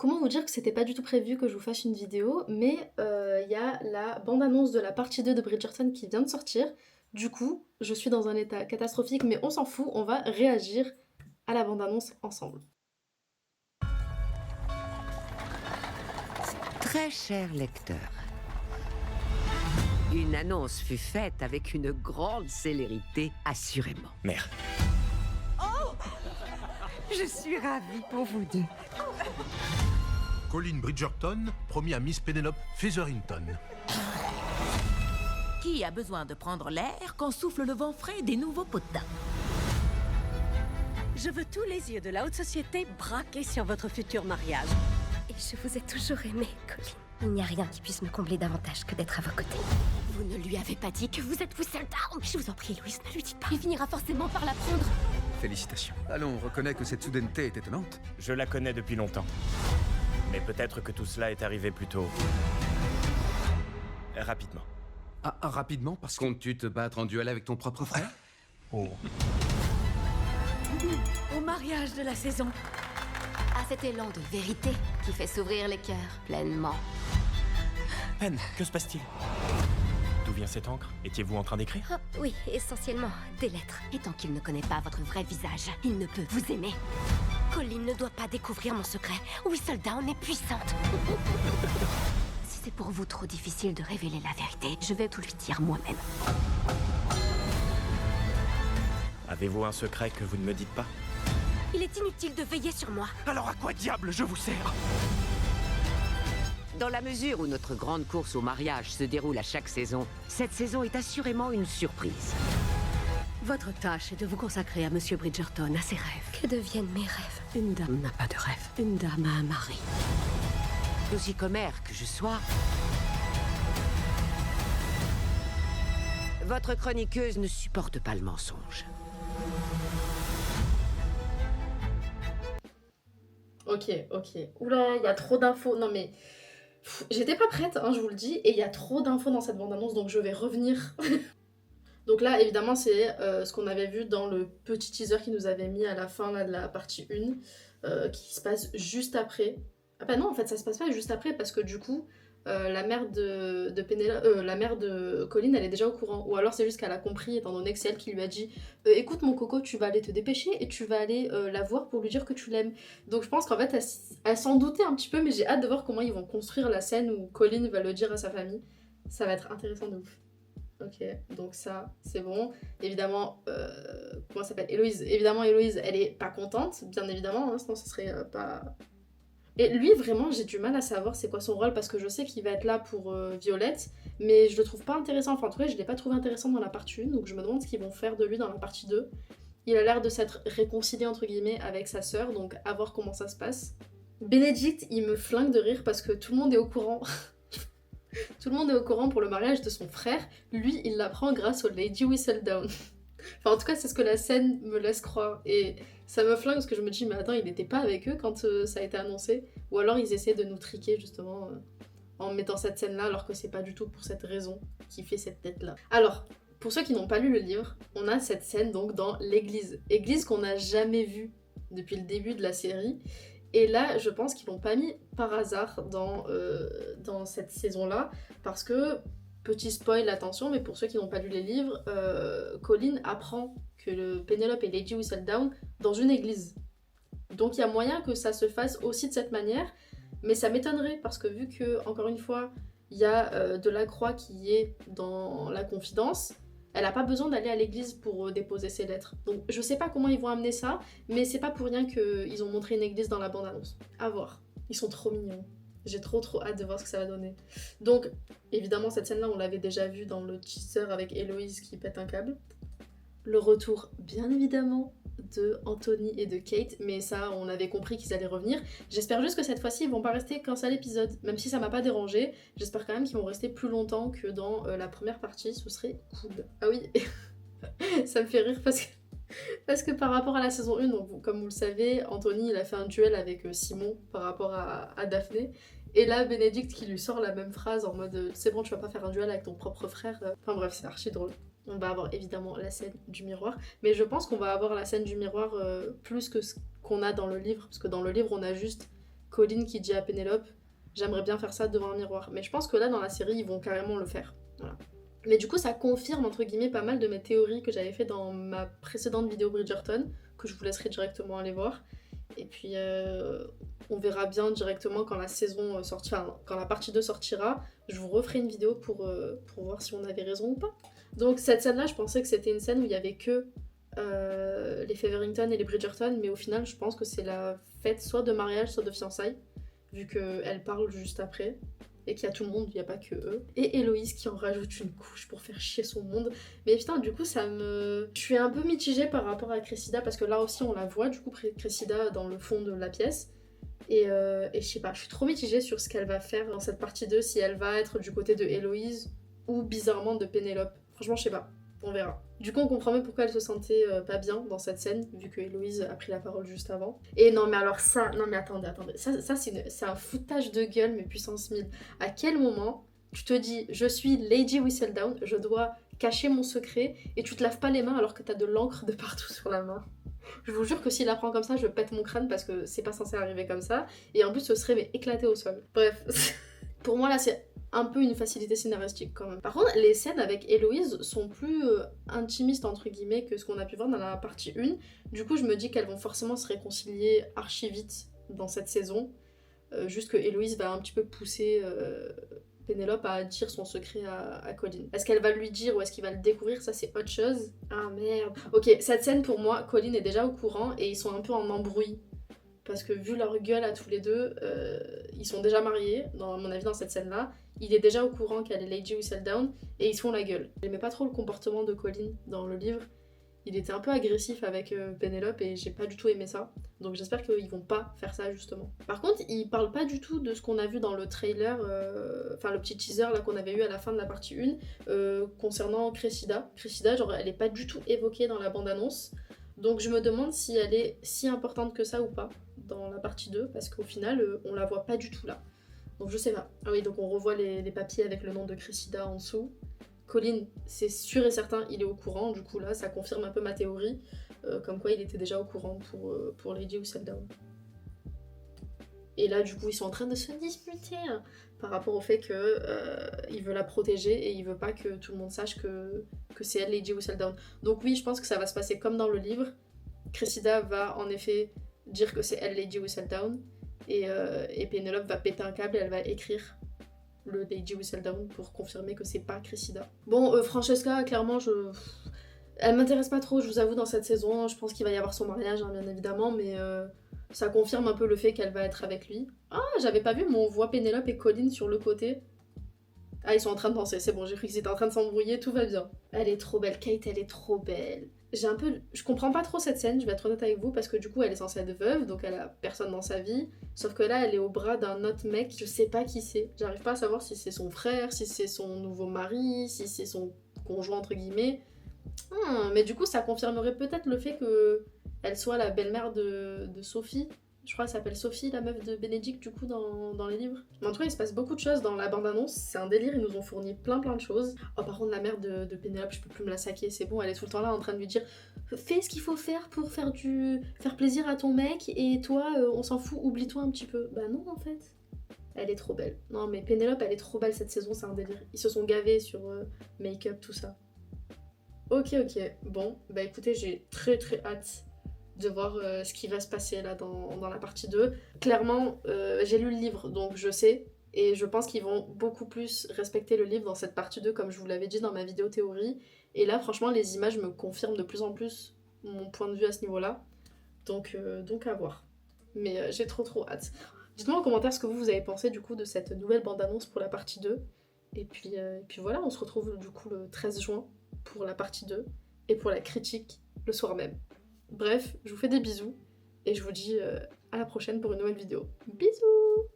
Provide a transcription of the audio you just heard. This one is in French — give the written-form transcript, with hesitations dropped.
Comment vous dire que c'était pas du tout prévu que je vous fasse une vidéo, mais il y a la bande-annonce de la partie 2 de Bridgerton qui vient de sortir. Du coup, je suis dans un état catastrophique, mais on s'en fout, on va réagir à la bande-annonce ensemble. Très cher lecteur, une annonce fut faite avec une grande célérité, assurément. Mère. Je suis ravie pour vous deux. Colin Bridgerton, promis à Miss Penelope Featherington. Qui a besoin de prendre l'air quand souffle le vent frais des nouveaux potins? Je veux tous les yeux de la haute société braqués sur votre futur mariage. Et je vous ai toujours aimé, Colin. Il n'y a rien qui puisse me combler davantage que d'être à vos côtés. Vous ne lui avez pas dit que vous êtes Whistledown. Je vous en prie, Louise, ne lui dites pas. Il finira forcément par l'apprendre. Félicitations. Allons, reconnais que cette soudaineté est étonnante. Je la connais depuis longtemps. Mais peut-être que tout cela est arrivé plus tôt. Rapidement. Ah, rapidement, parce que... Comptes-tu te battre en duel avec ton propre frère? Oh. Au mariage de la saison. À cet élan de vérité qui fait s'ouvrir les cœurs pleinement. Pen, que se passe-t-il? D'où vient cette encre? Étiez-vous en train d'écrire? Oh, oui, essentiellement des lettres. Et tant qu'il ne connaît pas votre vrai visage, il ne peut vous aimer. Colin ne doit pas découvrir mon secret. Whistledown est puissante. Si c'est pour vous trop difficile de révéler la vérité, je vais tout lui dire moi-même. Avez-vous un secret que vous ne me dites pas? Il est inutile de veiller sur moi. Alors à quoi diable je vous sers? Dans la mesure où notre grande course au mariage se déroule à chaque saison, cette saison est assurément une surprise. Votre tâche est de vous consacrer à Monsieur Bridgerton, à ses rêves. Que deviennent mes rêves? Une dame n'a pas de rêve. Une dame a un mari. Aussi commère que je sois, votre chroniqueuse ne supporte pas le mensonge. Ok. Oula, il y a trop d'infos. Non mais, j'étais pas prête, hein, je vous le dis, et il y a trop d'infos dans cette bande-annonce, donc je vais revenir. Donc là, évidemment, c'est ce qu'on avait vu dans le petit teaser qu'ils nous avait mis à la fin là, de la partie 1, qui se passe juste après. Ah bah non, en fait, ça se passe pas juste après, parce que du coup, la mère la mère de Colin, elle est déjà au courant. Ou alors c'est juste qu'elle a compris, étant donné que c'est elle qui lui a dit écoute mon coco, tu vas aller te dépêcher et tu vas aller la voir pour lui dire que tu l'aimes. Donc je pense qu'en fait, elle s'en doutait un petit peu, mais j'ai hâte de voir comment ils vont construire la scène où Colin va le dire à sa famille. Ça va être intéressant de ouf. Ok, donc ça, c'est bon. Évidemment, comment ça s'appelle? Héloïse. Évidemment, Héloïse, elle est pas contente, bien évidemment, hein, sinon ce serait pas... Et lui, vraiment, j'ai du mal à savoir c'est quoi son rôle, parce que je sais qu'il va être là pour Violette, mais je le trouve pas intéressant. Enfin, en tout cas, je l'ai pas trouvé intéressant dans la partie 1, donc je me demande ce qu'ils vont faire de lui dans la partie 2. Il a l'air de s'être réconcilié, entre guillemets, avec sa sœur, donc à voir comment ça se passe. Bénédicte, il me flingue de rire parce que tout le monde est au courant. Tout le monde est au courant pour le mariage de son frère. Lui, il l'apprend grâce au Lady Whistledown. Enfin, en tout cas, c'est ce que la scène me laisse croire. Et ça me flingue parce que je me dis, mais attends, il n'était pas avec eux quand ça a été annoncé. Ou alors ils essaient de nous triquer, justement, en mettant cette scène-là, alors que c'est pas du tout pour cette raison qui fait cette tête-là. Alors, pour ceux qui n'ont pas lu le livre, on a cette scène donc dans l'église. Église qu'on n'a jamais vue depuis le début de la série. Et là, je pense qu'ils l'ont pas mis par hasard dans cette saison-là, parce que, petit spoil, attention, mais pour ceux qui n'ont pas lu les livres, Colin apprend que Penelope est Lady Whistledown dans une église. Donc il y a moyen que ça se fasse aussi de cette manière, mais ça m'étonnerait, parce que vu que, encore une fois, il y a Delacroix qui est dans la confidence, elle a pas besoin d'aller à l'église pour déposer ses lettres. Donc je sais pas comment ils vont amener ça, mais c'est pas pour rien qu'ils ont montré une église dans la bande-annonce. À voir. Ils sont trop mignons. J'ai trop hâte de voir ce que ça va donner. Donc, évidemment, cette scène-là, on l'avait déjà vue dans le teaser avec Héloïse qui pète un câble. Le retour, bien évidemment, de Anthony et de Kate, mais ça, on avait compris qu'ils allaient revenir. J'espère juste que cette fois-ci, ils vont pas rester qu'un seul épisode, même si ça m'a pas dérangé. J'espère quand même qu'ils vont rester plus longtemps que dans la première partie, ce serait cool. Ah oui, ça me fait rire parce que par rapport à la saison 1, donc, comme vous le savez, Anthony, il a fait un duel avec Simon par rapport à Daphné. Et là, Bénédicte qui lui sort la même phrase en mode c'est bon, tu vas pas faire un duel avec ton propre frère. Enfin bref, c'est archi drôle. On va avoir évidemment la scène du miroir, mais je pense qu'on va avoir la scène du miroir plus que ce qu'on a dans le livre, parce que dans le livre, on a juste Colin qui dit à Pénélope « J'aimerais bien faire ça devant un miroir ». Mais je pense que là, dans la série, ils vont carrément le faire. Voilà. Mais du coup, ça confirme, entre guillemets, pas mal de mes théories que j'avais fait dans ma précédente vidéo Bridgerton, que je vous laisserai directement aller voir. Et puis, on verra bien directement quand la saison sortira, enfin, quand la partie 2 sortira, je vous referai une vidéo pour voir si on avait raison ou pas. Donc cette scène-là, je pensais que c'était une scène où il y avait que les Featherington et les Bridgerton, mais au final, je pense que c'est la fête soit de mariage, soit de fiançailles, vu qu'elle parle juste après, et qu'il y a tout le monde, il n'y a pas que eux. Et Héloïse qui en rajoute une couche pour faire chier son monde. Mais putain, du coup, je suis un peu mitigée par rapport à Cressida, parce que là aussi, on la voit, du coup, Cressida dans le fond de la pièce. Et je sais pas, je suis trop mitigée sur ce qu'elle va faire dans cette partie 2, si elle va être du côté de Héloïse, ou bizarrement de Pénélope. Franchement, je sais pas, on verra. Du coup, on comprend même pourquoi elle se sentait pas bien dans cette scène, vu que Héloïse a pris la parole juste avant. Et non, mais alors ça, non mais attendez, ça c'est un foutage de gueule, mais puissance 1000. À quel moment tu te dis, je suis Lady Whistledown, je dois cacher mon secret, et tu te laves pas les mains alors que t'as de l'encre de partout sur la main? Je vous jure que s'il la prend comme ça, je pète mon crâne parce que c'est pas censé arriver comme ça, et en plus ce serait mais éclaté au sol. Bref, pour moi là c'est un peu une facilité scénaristique quand même. Par contre, les scènes avec Héloïse sont plus intimistes entre guillemets que ce qu'on a pu voir dans la partie 1. Du coup, je me dis qu'elles vont forcément se réconcilier archi vite dans cette saison. Juste que Héloïse va un petit peu pousser Pénélope à dire son secret à Colin. Est-ce qu'elle va lui dire ou est-ce qu'il va le découvrir? Ça, c'est autre chose. Ah merde. Ok, cette scène pour moi, Colin est déjà au courant et ils sont un peu en embrouille. Parce que vu leur gueule à tous les deux, ils sont déjà mariés, à mon avis, dans cette scène-là. Il est déjà au courant qu'elle est Lady Whistledown et ils se font la gueule. J'aimais pas trop le comportement de Colin dans le livre. Il était un peu agressif avec Pénélope et j'ai pas du tout aimé ça. Donc j'espère qu'ils vont pas faire ça justement. Par contre, il parle pas du tout de ce qu'on a vu dans le trailer, enfin le petit teaser là qu'on avait eu à la fin de la partie 1, concernant Cressida. Cressida, genre elle est pas du tout évoquée dans la bande-annonce. Donc je me demande si elle est si importante que ça ou pas dans la partie 2, parce qu'au final, on la voit pas du tout là. Donc je sais pas. Ah oui, donc on revoit les papiers avec le nom de Cressida en dessous. Colin, c'est sûr et certain, il est au courant, du coup là, ça confirme un peu ma théorie, comme quoi il était déjà au courant pour Lady Whistledown. Et là, du coup, ils sont en train de se disputer par rapport au fait qu'il veut la protéger et il veut pas que tout le monde sache que c'est elle, Lady Whistledown. Donc oui, je pense que ça va se passer comme dans le livre. Cressida va en effet dire que c'est elle, Lady Whistledown, et Pénélope va péter un câble et elle va écrire le Lady Whistledown pour confirmer que c'est pas Cressida. Bon, Francesca, clairement, elle m'intéresse pas trop, je vous avoue, dans cette saison. Je pense qu'il va y avoir son mariage, hein, bien évidemment, mais ça confirme un peu le fait qu'elle va être avec lui. Ah, j'avais pas vu, mais on voit Pénélope et Colin sur le côté. Ah, ils sont en train de danser, c'est bon, j'ai cru qu'ils étaient en train de s'embrouiller, tout va bien. Elle est trop belle, Kate, elle est trop belle. Je comprends pas trop cette scène, je vais être honnête avec vous, parce que du coup elle est censée être veuve, donc elle a personne dans sa vie, sauf que là elle est au bras d'un autre mec, je sais pas qui c'est. J'arrive pas à savoir si c'est son frère, si c'est son nouveau mari, si c'est son conjoint entre guillemets. Mais du coup ça confirmerait peut-être le fait que elle soit la belle-mère de Sophie. Je crois qu'elle s'appelle Sophie, la meuf de Bénédicte, du coup, dans les livres. Mais en tout cas, il se passe beaucoup de choses dans la bande-annonce. C'est un délire, ils nous ont fourni plein de choses. Oh, par contre, la mère de Pénélope, je peux plus me la saquer, c'est bon, elle est tout le temps là en train de lui dire « Fais ce qu'il faut faire pour faire plaisir à ton mec, et toi, on s'en fout, oublie-toi un petit peu. » Bah non, en fait. Elle est trop belle. Non, mais Pénélope, elle est trop belle cette saison, c'est un délire. Ils se sont gavés sur make-up, tout ça. Ok. Bon, bah écoutez, j'ai très hâte de voir ce qui va se passer là dans la partie 2. Clairement, j'ai lu le livre, donc je sais, et je pense qu'ils vont beaucoup plus respecter le livre dans cette partie 2, comme je vous l'avais dit dans ma vidéo théorie. Et là, franchement, les images me confirment de plus en plus mon point de vue à ce niveau-là. Donc à voir. Mais j'ai trop hâte. Dites-moi en commentaire ce que vous avez pensé du coup de cette nouvelle bande-annonce pour la partie 2. Et puis voilà, on se retrouve du coup le 13 juin pour la partie 2 et pour la critique le soir même. Bref, je vous fais des bisous et je vous dis à la prochaine pour une nouvelle vidéo. Bisous!